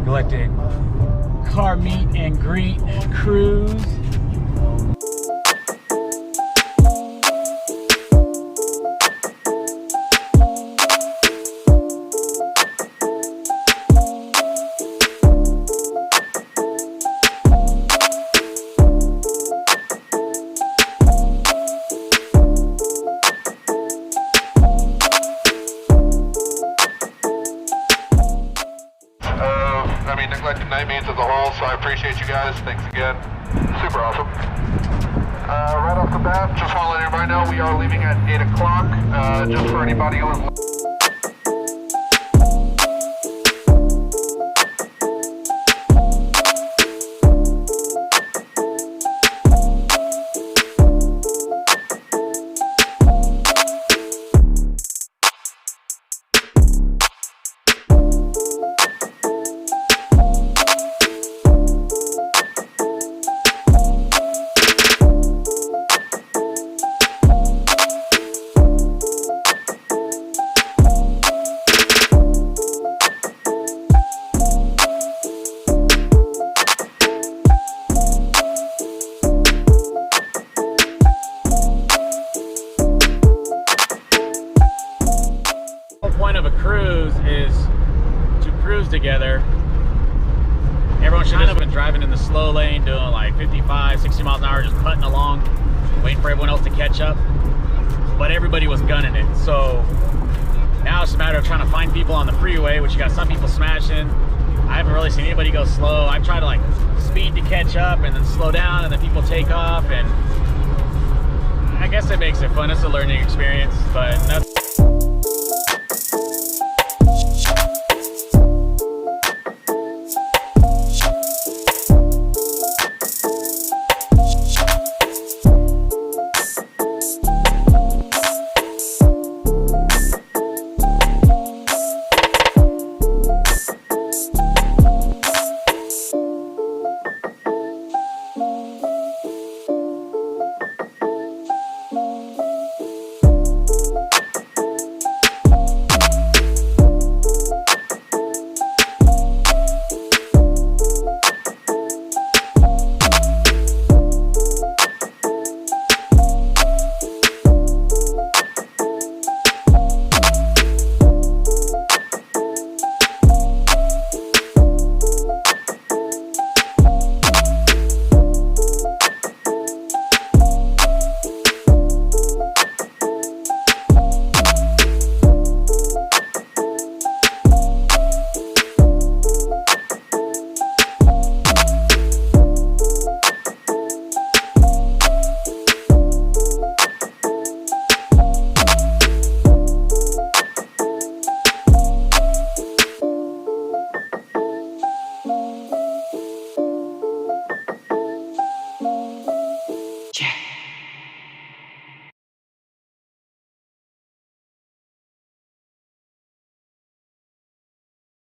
neglected car meet and greet cruise. Neglected night meets as a whole, so I appreciate you guys. Thanks again. Super awesome. Right off the bat, just want to let everybody know we are leaving at 8 o'clock. Just for anybody who is point of a cruise is to cruise together. Everyone should have been driving in the slow lane, doing like 55, 60 miles an hour, just putting along, waiting for everyone else to catch up. But everybody was gunning it. So now it's a matter of trying to find people on the freeway, which you got some people smashing. I haven't really seen anybody go slow. I've tried to like speed to catch up and then slow down and then people take off, and I guess it makes it fun. It's a learning experience, but nothing.